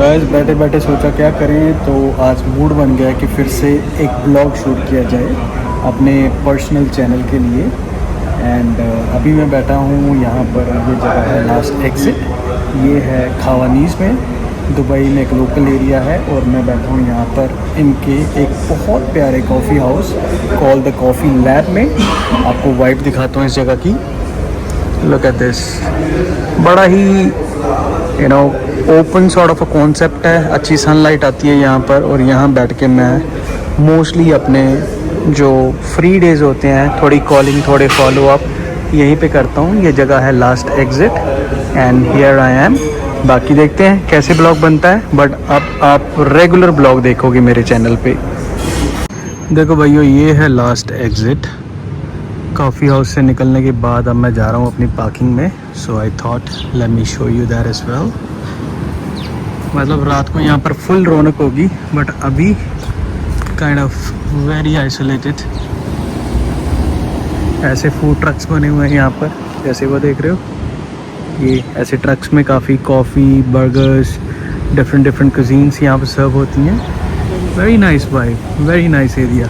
Guys बैठे बैठे सोचा क्या करें, तो आज मूड बन गया कि फिर से एक ब्लॉग शूट किया जाए अपने पर्सनल चैनल के लिए। एंड अभी मैं बैठा हूँ यहाँ पर, ये जगह है लास्ट एग्ज़िट, ये है खावानीज़ में, दुबई में एक लोकल एरिया है। और मैं बैठा हूँ यहाँ पर इनके एक बहुत प्यारे coffee house call the coffee lab में। आपको वाइब दिखाता हूँ इस जगह की। लुक एट दिस, बड़ा ही open sort of a concept है। अच्छी सनलाइट आती है यहाँ पर, और यहाँ बैठ के मैं मोस्टली अपने जो फ्री डेज़ होते हैं, थोड़ी कॉलिंग थोड़े फॉलो अप यहीं पे करता हूँ। ये जगह है last exit and here I am. बाकी देखते हैं कैसे ब्लॉग बनता है, बट अब आप रेगुलर ब्लॉग देखोगे मेरे चैनल पे। देखो भाइयों, ये है लास्ट एग्ज़िट। कॉफ़ी हाउस से निकलने के बाद अब मैं जा रहा हूँ अपनी पार्किंग में। So I thought let me show you that as well. मतलब रात को यहाँ पर फुल रौनक होगी, बट अभी काइंड ऑफ वेरी आइसोलेटेड। ऐसे फूड ट्रक्स बने हुए हैं यहाँ पर, जैसे वो देख रहे हो। ये ऐसे ट्रक्स में काफ़ी कॉफ़ी, बर्गर्स, डिफरेंट कुजीन्स यहाँ पर सर्व होती हैं। Very nice vibe, very nice area.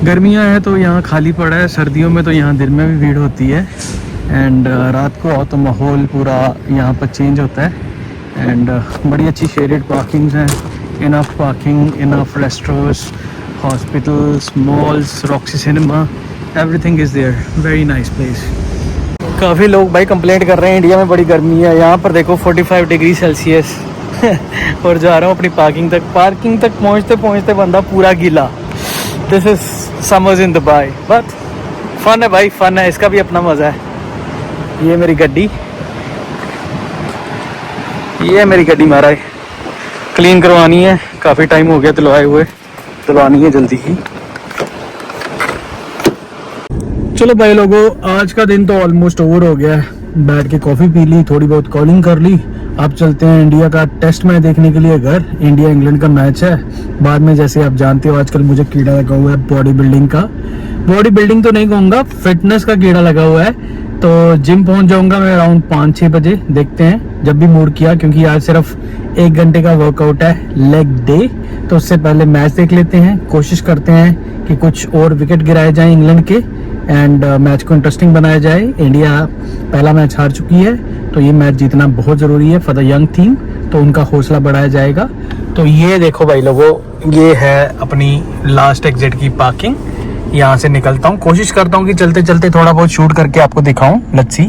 गर्मियाँ हैं तो यहाँ खाली पड़ा है, सर्दियों में तो यहाँ दिन में भी भीड़ होती है। एंड रात को आओ तो माहौल पूरा यहाँ पर चेंज होता है। एंड बड़ी अच्छी शेडेड पार्किंग्स हैं, enough parking, enough restaurants, hospitals, malls, Roxy cinema, everything is there. Very nice place. काफ़ी लोग भाई कंप्लेंट कर रहे हैं इंडिया में बड़ी गर्मी है। यहाँ पर देखो 45 डिग्री सेल्सियस और जा रहा हूँ अपनी पार्किंग तक। पार्किंग तक पहुँचते पहुँचते बंदा पूरा गीला। This is summers in Dubai, but fun है भाई, फन है, इसका भी अपना मज़ा है। ये मेरी गड्डी, ये मेरी गड्डी महाराज क्लीन करवानी है। काफ़ी टाइम हो गया धुलवाए हुए, धुलवानी है जल्दी ही। चलो भाई लोगों, आज का दिन तो ऑलमोस्ट ओवर हो गया है। बैठ के कॉफ़ी पी ली, थोड़ी बहुत कॉलिंग कर ली। अब चलते हैं इंडिया का टेस्ट मैच देखने के लिए घर। इंडिया इंग्लैंड का मैच है बाद में। जैसे आप जानते हो आजकल मुझे कीड़ा लगा हुआ है बॉडी बिल्डिंग का। बॉडी बिल्डिंग तो नहीं कहूँगा, फिटनेस का कीड़ा लगा हुआ है। तो जिम पहुंच जाऊंगा मैं अराउंड 5-6 बजे। देखते हैं जब भी मूड किया, क्योंकि आज सिर्फ 1 घंटे का वर्कआउट है, लेग डे। तो उससे पहले मैच देख लेते हैं। कोशिश करते हैं कि कुछ और विकेट गिराए जाएं इंग्लैंड के, एंड मैच को इंटरेस्टिंग बनाया जाए। इंडिया पहला मैच हार चुकी है, तो ये मैच जीतना बहुत ज़रूरी है फॉर द यंग टीम, तो उनका हौसला बढ़ाया जाएगा। तो ये देखो भाई लोगों, ये है अपनी लास्ट एग्जिट की पार्किंग। यहाँ से निकलता हूँ, कोशिश करता हूँ कि चलते चलते थोड़ा बहुत शूट करके आपको दिखाऊं। Let's see.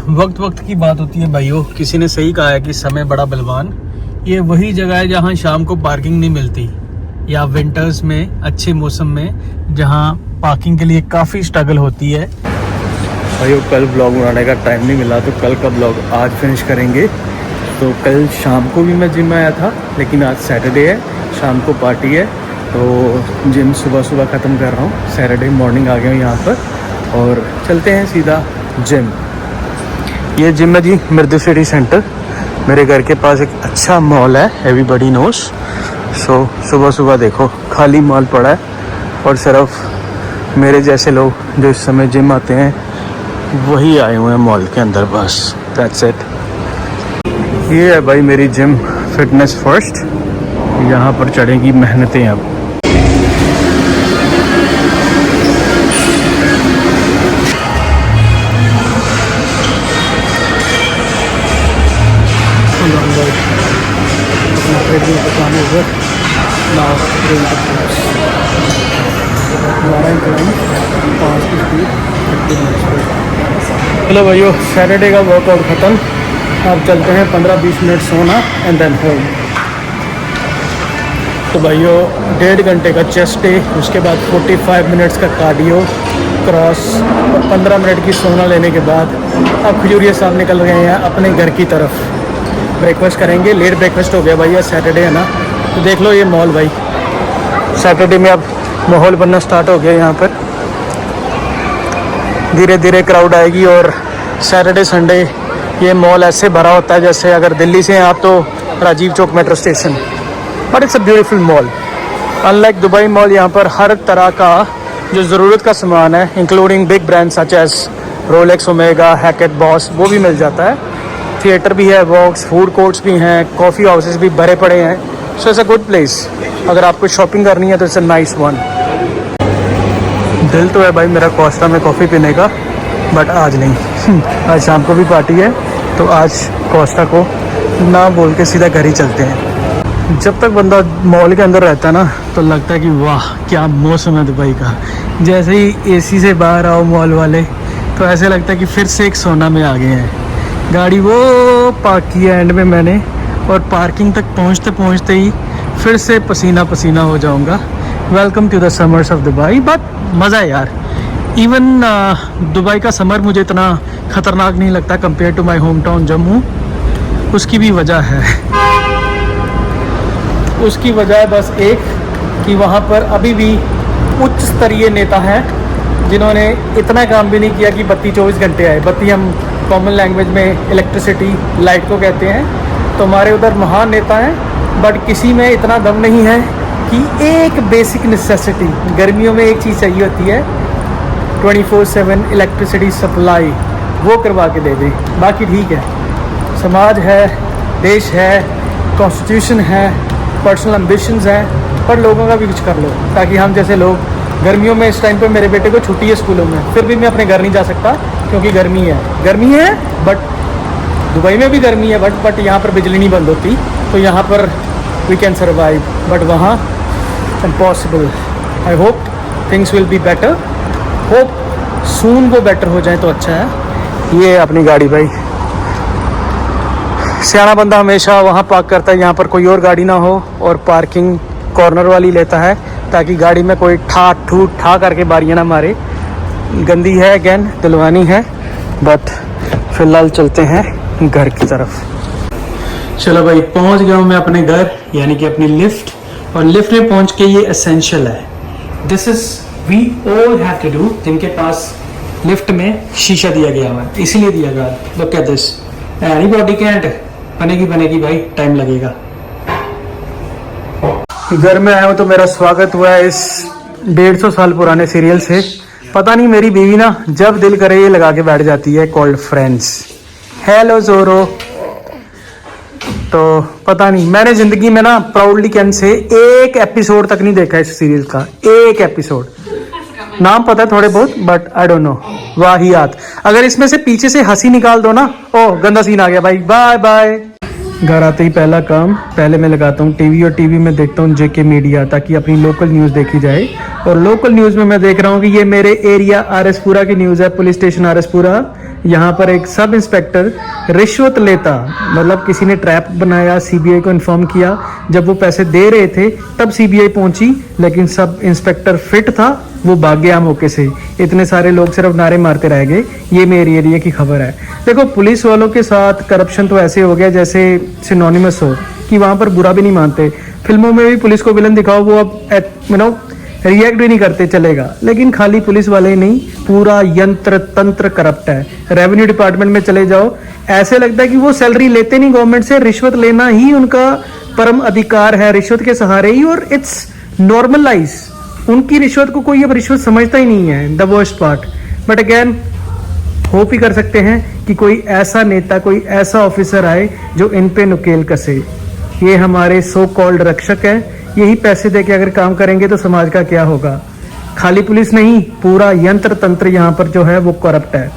वक्त की बात होती है भाइयों। किसी ने सही कहा है कि समय बड़ा बलवान। ये वही जगह है जहाँ शाम को पार्किंग नहीं मिलती, या विंटर्स में, अच्छे मौसम में, जहाँ पार्किंग के लिए काफ़ी स्ट्रगल होती है। भाइयों कल ब्लॉग बनाने का टाइम नहीं मिला, तो कल का ब्लॉग आज फिनिश करेंगे। तो कल शाम को भी मैं जिम में आया था, लेकिन आज सैटरडे है, शाम को पार्टी है, तो जिम सुबह ख़त्म कर रहा हूँ। सैटरडे मॉर्निंग आ गया हूँ यहाँ पर, और चलते हैं सीधा जिम। ये जिम है जी मिर्दू सिटी सेंटर। मेरे घर के पास एक अच्छा मॉल है, एवरीबॉडी नोस। सो सुबह देखो खाली मॉल पड़ा है, और सिर्फ मेरे जैसे लोग जो इस समय जिम आते हैं वही आए हुए हैं मॉल के अंदर, बस दैट्स इट। ये है भाई मेरी जिम, फिटनेस फर्स्ट। यहाँ पर चढ़ेगी मेहनतें अब। चलो भाइयों, सैटरडे का वर्कआउट ख़त्म। अब चलते हैं 15-20 मिनट सोना एंड देन होम। तो भाइयों 1.5 घंटे का चेस्ट डे, उसके बाद 45 मिनट्स का कार्डियो क्रॉस, और 15 मिनट की सोना लेने के बाद अब खजूरिया साहब निकल गए हैं अपने घर की तरफ। ब्रेकफास्ट करेंगे, लेट ब्रेकफास्ट हो गया भैया, सैटरडे है ना। तो देख लो ये मॉल भाई, सैटरडे में अब माहौल बनना स्टार्ट हो गया यहाँ पर। धीरे धीरे क्राउड आएगी, और सैटरडे संडे ये मॉल ऐसे भरा होता है जैसे अगर दिल्ली से हैं आप तो Rajiv Chowk metro station. But it's a beautiful mall. Unlike Dubai mall, यहाँ पर हर तरह का जो ज़रूरत का सामान है, including big brand such as Rolex, Omega, Hackett, Boss, वो भी मिल जाता है। थिएटर भी है, वॉक्स, फूड कोर्ट्स भी हैं, कॉफ़ी हाउसेस भी भरे पड़े हैं। So it's a good place. अगर आपको शॉपिंग करनी है तो इट्स अ नाइस वन। दिल तो है भाई मेरा कोस्टा में कॉफ़ी पीने का, बट आज नहीं। आज शाम को भी पार्टी है, तो आज कोस्टा को ना बोल के सीधा घर ही चलते हैं। जब तक बंदा मॉल के अंदर रहता है ना, तो लगता है कि वाह क्या मौसम है दुबई का। जैसे ही एसी से बाहर आओ मॉल वाले, तो ऐसे लगता है कि फिर से एक सोना में आ गए हैं। गाड़ी वो पार्क की है एंड में मैंने, और पार्किंग तक पहुंचते पहुंचते ही फिर से पसीना पसीना हो जाऊंगा। Welcome to the summers of Dubai. But मज़ा है यार। इवन दुबई का समर मुझे इतना ख़तरनाक नहीं लगता compare to my home town Jammu. उसकी भी वजह है, उसकी वजह बस एक कि वहाँ पर अभी भी उच्च स्तरीय नेता हैं जिन्होंने इतना काम भी नहीं किया कि बत्ती 24 घंटे आए। बत्ती हम कॉमन लैंग्वेज में इलेक्ट्रिसिटी, लाइट को कहते हैं। तो हमारे उधर महान नेता हैं, बट किसी में इतना दम नहीं है कि एक बेसिक नेसेसिटी, गर्मियों में एक चीज़ चाहिए होती है 24/7 इलेक्ट्रिसिटी सप्लाई, वो करवा के दे दें। बाकी ठीक है, समाज है, देश है, कॉन्स्टिट्यूशन है, पर्सनल एम्बिशंस हैं, पर लोगों का भी कुछ कर लो ताकि हम जैसे लोग। गर्मियों में इस टाइम पे मेरे बेटे को छुट्टी है स्कूलों में, फिर भी मैं अपने घर नहीं जा सकता क्योंकि गर्मी है। बट दुबई में भी गर्मी है, बट यहाँ पर बिजली नहीं बंद होती, तो यहाँ पर वी कैन सर्वाइव। बट वहाँ impossible. I hope things will be better. Hope soon वो बेटर हो जाए तो अच्छा है। ये अपनी गाड़ी भाई, सियाना बंदा हमेशा वहाँ पार्क करता है यहाँ पर कोई और गाड़ी ना हो, और पार्किंग कॉर्नर वाली लेता है ताकि गाड़ी में कोई ठा करके बारियाँ ना मारे। गंदी है अगेन, दिलवानी है। बट फिलहाल चलते हैं घर की तरफ। चलो भाई, पहुँच गया हूँ मैं अपने घर, यानी कि अपनी लिफ्ट। और लिफ्ट में पहुँच के ये एसेंशियल है, this is we all have to do. जिनके पास लिफ्ट में शीशा दिया गया हुआ है, इसीलिए दिया गया। Look at this, anybody can't. बनेगी भाई, टाइम लगेगा। घर में आया हूँ तो मेरा स्वागत हुआ है इस 150 साल पुराने सीरियल से। पता नहीं मेरी बीवी ना जब दिल करे ये लगा के बैठ जाती है, कॉल्ड फ्रेंड्स। हेलो जोरो। तो पता नहीं, मैंने जिंदगी में ना प्राउडली कैन से एक एपिसोड तक नहीं देखा इस सीरियल का, एक एपिसोड। नाम पता है थोड़े बहुत, बट आई डोंट नो। वाहियात। अगर इसमें से पीछे से हंसी निकाल दो ना, ओह गंदा सीन आ गया भाई, बाय बाय। घर आते ही पहला काम, पहले मैं लगाता हूँ टीवी, और टीवी में देखता हूँ जेके मीडिया, ताकि अपनी लोकल न्यूज़ देखी जाए। और लोकल न्यूज़ में मैं देख रहा हूँ कि ये मेरे एरिया आरएसपुरा की न्यूज़ है, पुलिस स्टेशन आरएसपुरा। यहाँ पर एक सब इंस्पेक्टर रिश्वत लेता, मतलब किसी ने ट्रैप बनाया, सीबीआई को इन्फॉर्म किया। जब वो पैसे दे रहे थे तब सीबीआई पहुंची, लेकिन सब इंस्पेक्टर फिट था, वो भाग गया मौके से। इतने सारे लोग सिर्फ नारे मारते रह गए। ये मेरे एरिया की खबर है। देखो, पुलिस वालों के साथ करप्शन तो ऐसे हो गया जैसे सिनोनिमस हो, कि वहाँ पर बुरा भी नहीं मानते। फिल्मों में भी पुलिस को विलन दिखाओ, वो अब रिएक्ट भी नहीं करते, चलेगा। लेकिन खाली पुलिस वाले ही नहीं, पूरा यंत्र तंत्र करप्ट है। रेवेन्यू डिपार्टमेंट में चले जाओ, ऐसे लगता है कि वो सैलरी लेते नहीं गवर्नमेंट से, रिश्वत लेना ही उनका परम अधिकार है, रिश्वत के सहारे ही। और इट्स नॉर्मलाइज, उनकी रिश्वत को कोई अब रिश्वत समझता ही नहीं है, the worst part. But again hope ही कर सकते हैं कि कोई ऐसा नेता, कोई ऐसा ऑफिसर आए जो इन पे नुकेल कसे। ये हमारे सो कॉल्ड रक्षक है, यही पैसे दे के अगर काम करेंगे तो समाज का क्या होगा। खाली पुलिस नहीं, पूरा यंत्र तंत्र यहाँ पर जो है वो करप्ट है।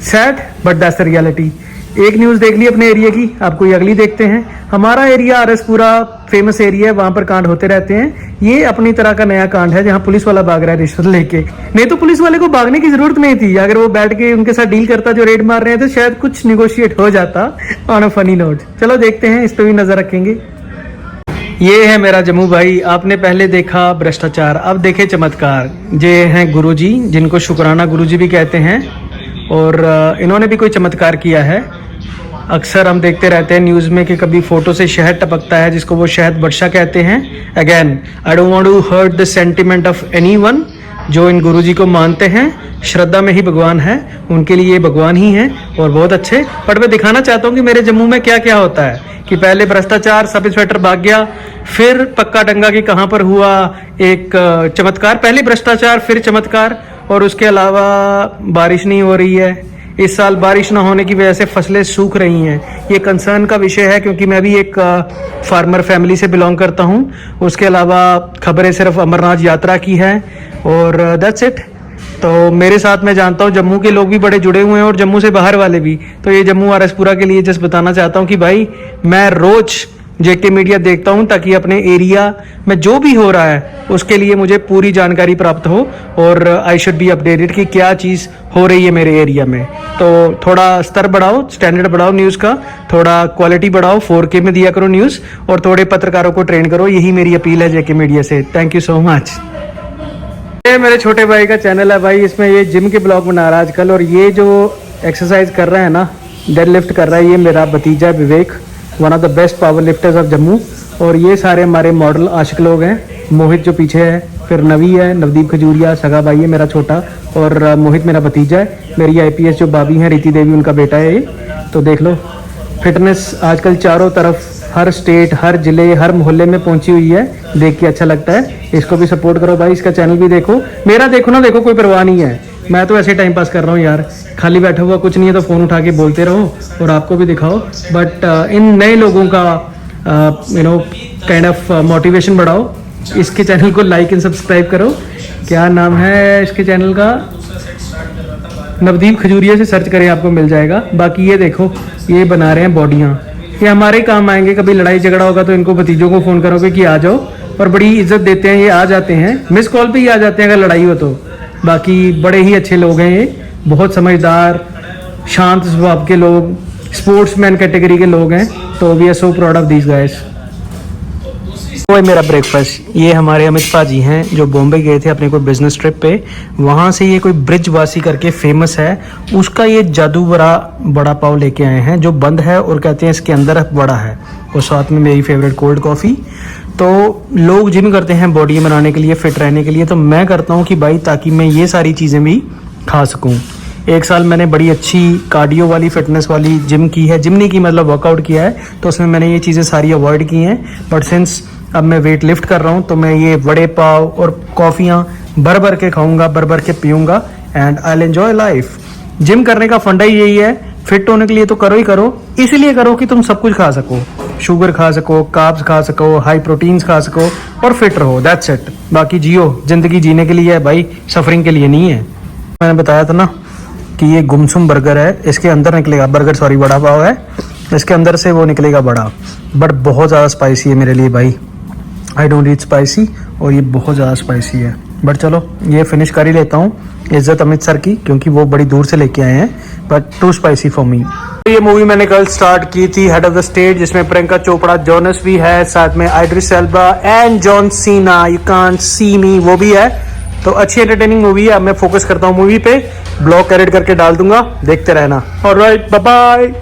Sad but that's the reality. एक न्यूज़ देख ली अपने एरिया की, आप कोई अगली देखते हैं। हमारा एरिया आरएसपुरा फेमस एरिया है, वहाँ पर कांड होते रहते हैं। ये अपनी तरह का नया कांड है जहाँ पुलिस वाला भाग रहा है रिश्वत लेके। नहीं तो पुलिस वाले को भागने की जरूरत नहीं थी, अगर वो बैठ के उनके साथ डील करता जो रेड मार रहे हैं तो शायद कुछ निगोशिएट हो जाता ऑन अ फनी नोट। चलो देखते हैं, इस पर भी नजर रखेंगे। ये है मेरा जम्मू भाई। आपने पहले देखा भ्रष्टाचार, अब देखे चमत्कार। ये हैं गुरुजी, जिनको शुक्राना गुरुजी भी कहते हैं, और इन्होंने भी कोई चमत्कार किया है। अक्सर हम देखते रहते हैं न्यूज़ में कि कभी फोटो से शहद टपकता है, जिसको वो शहद वर्षा कहते हैं। Again I don't want to hurt the sentiment of anyone. जो इन गुरुजी को मानते हैं, श्रद्धा में ही भगवान है, उनके लिए भगवान ही है, और बहुत अच्छे। बट मैं दिखाना चाहता हूँ कि मेरे जम्मू में क्या क्या होता है। कि पहले भ्रष्टाचार, सब इंस्पेक्टर भाग गया, फिर पक्का डंगा की कहाँ पर हुआ एक चमत्कार। पहले भ्रष्टाचार, फिर चमत्कार, और उसके अलावा बारिश नहीं हो रही है, इस साल बारिश ना होने की वजह से फसलें सूख रही हैं। ये कंसर्न का विषय है क्योंकि मैं भी एक फार्मर फैमिली से बिलोंग करता हूँ। उसके अलावा खबरें सिर्फ अमरनाथ यात्रा की है और दैट्स इट। तो मेरे साथ मैं जानता हूँ जम्मू के लोग भी बड़े जुड़े हुए हैं और जम्मू से बाहर वाले भी। तो ये जम्मू आरएसपुरा के लिए जस्ट बताना चाहता हूँ कि भाई मैं रोज जेके मीडिया देखता हूँ ताकि अपने एरिया में जो भी हो रहा है उसके लिए मुझे पूरी जानकारी प्राप्त हो और आई शुड बी अपडेटेड कि क्या चीज़ हो रही है मेरे एरिया में। तो थोड़ा स्तर बढ़ाओ, स्टैंडर्ड बढ़ाओ न्यूज़ का, थोड़ा क्वालिटी बढ़ाओ, 4K में दिया करो न्यूज़ और थोड़े पत्रकारों को ट्रेन करो। यही मेरी अपील है जेके मीडिया से। Thank you so much. ये मेरे छोटे भाई का चैनल है भाई, इसमें ये जिम के ब्लॉग बना रहा है आजकल। और ये जो एक्सरसाइज कर रहा है ना, डेड लिफ्ट कर रहा है, ये मेरा भतीजा है Vivek, one of the best powerlifters of Jammu. और ये सारे हमारे मॉडल आशिक लोग हैं। मोहित जो पीछे है, फिर नवी है, नवदीप खजूरिया सगा भाई है मेरा छोटा, और मोहित मेरा भतीजा है। मेरी IPS जो भाभी हैं रीति देवी, उनका बेटा है ये। तो देख लो फिटनेस आजकल चारों तरफ, हर स्टेट, हर जिले, हर मोहल्ले में पहुंची हुई है। देख के अच्छा लगता है। इसको भी सपोर्ट करो भाई, इसका चैनल भी देखो। मेरा देखो ना देखो, कोई परवाह नहीं है, मैं तो ऐसे टाइम पास कर रहा हूँ यार। खाली बैठा हुआ कुछ नहीं है तो फ़ोन उठा के बोलते रहो और आपको भी दिखाओ। बट इन नए लोगों का काइंड ऑफ मोटिवेशन बढ़ाओ। इसके चैनल को लाइक एंड सब्सक्राइब करो। क्या नाम है इसके चैनल का? नवदीप खजूरिया से सर्च करें, आपको मिल जाएगा। बाकी ये देखो, ये बना रहे हैं बॉडियाँ, ये हमारे काम आएंगे। कभी लड़ाई झगड़ा होगा तो इनको भतीजों को फ़ोन करोगे कि आ जाओ, और बड़ी इज्जत देते हैं, ये आ जाते हैं, मिस कॉल पे ही आ जाते हैं अगर लड़ाई हो तो। बाकी बड़े ही अच्छे लोग हैं ये, बहुत समझदार, शांत स्वभाव के लोग, स्पोर्ट्समैन कैटेगरी के लोग हैं। तो we are so proud of these guys. वो मेरा ब्रेकफास्ट, ये हमारे अमित पाजी हैं जो बॉम्बे गए थे अपने कोई बिजनेस ट्रिप पे। वहाँ से ये कोई ब्रिजवासी करके फेमस है, उसका ये जादू बड़ा पाव लेके आए हैं जो बंद है, और कहते हैं इसके अंदर बड़ा है, और साथ में मेरी फेवरेट कोल्ड कॉफ़ी। तो लोग जिम करते हैं बॉडी बनाने के लिए, फिट रहने के लिए, तो मैं करता हूँ कि भाई ताकि मैं ये सारी चीज़ें भी खा सकूँ। एक साल मैंने बड़ी अच्छी कार्डियो वाली, फिटनेस वाली जिम की है। जिम नहीं की मतलब वर्कआउट किया है, तो उसमें मैंने ये चीज़ें सारी अवॉइड की हैं। बट सिंस अब मैं वेट लिफ्ट कर रहा हूँ तो मैं ये वड़े पाव और कॉफ़ियाँ भर भर के खाऊंगा, भर भर के पीऊँगा, and I will enjoy life. Gym करने का फंडा ही यही है, फिट होने के लिए तो करो ही करो, इसलिए करो कि तुम सब कुछ खा सको, शुगर खा सको, कार्ब्स खा सको, हाई प्रोटीन्स खा सको और फिट रहो। That's it. बाकी जियो, जिंदगी जीने के लिए है भाई, सफरिंग के लिए नहीं है। मैंने बताया था ना कि ये गुमसुम बर्गर है, इसके अंदर निकलेगा वड़ा पाव है, इसके अंदर से वो निकलेगा बड़ा, बट बहुत ज़्यादा स्पाइसी है मेरे लिए भाई। आई डोंट ईट स्पाइसी, और ये बहुत ज़्यादा स्पाइसी है। बट चलो ये फिनिश कर ही लेता हूँ, इज्जत अमित सर की, क्योंकि वो बड़ी दूर से लेके आए हैं, but too spicy for me. ये मूवी मैंने कल स्टार्ट की थी, हेड ऑफ द स्टेट, जिसमें प्रियंका चोपड़ा, जोनस भी है, साथ में Idris Elba and John Cena, you can't see me, वो भी है। तो अच्छी एंटरटेनिंग मूवी है। अब मैं फोकस करता हूँ मूवी पे, ब्लॉग एडिट करके डाल दूंगा, देखते रहना। Alright, bye bye.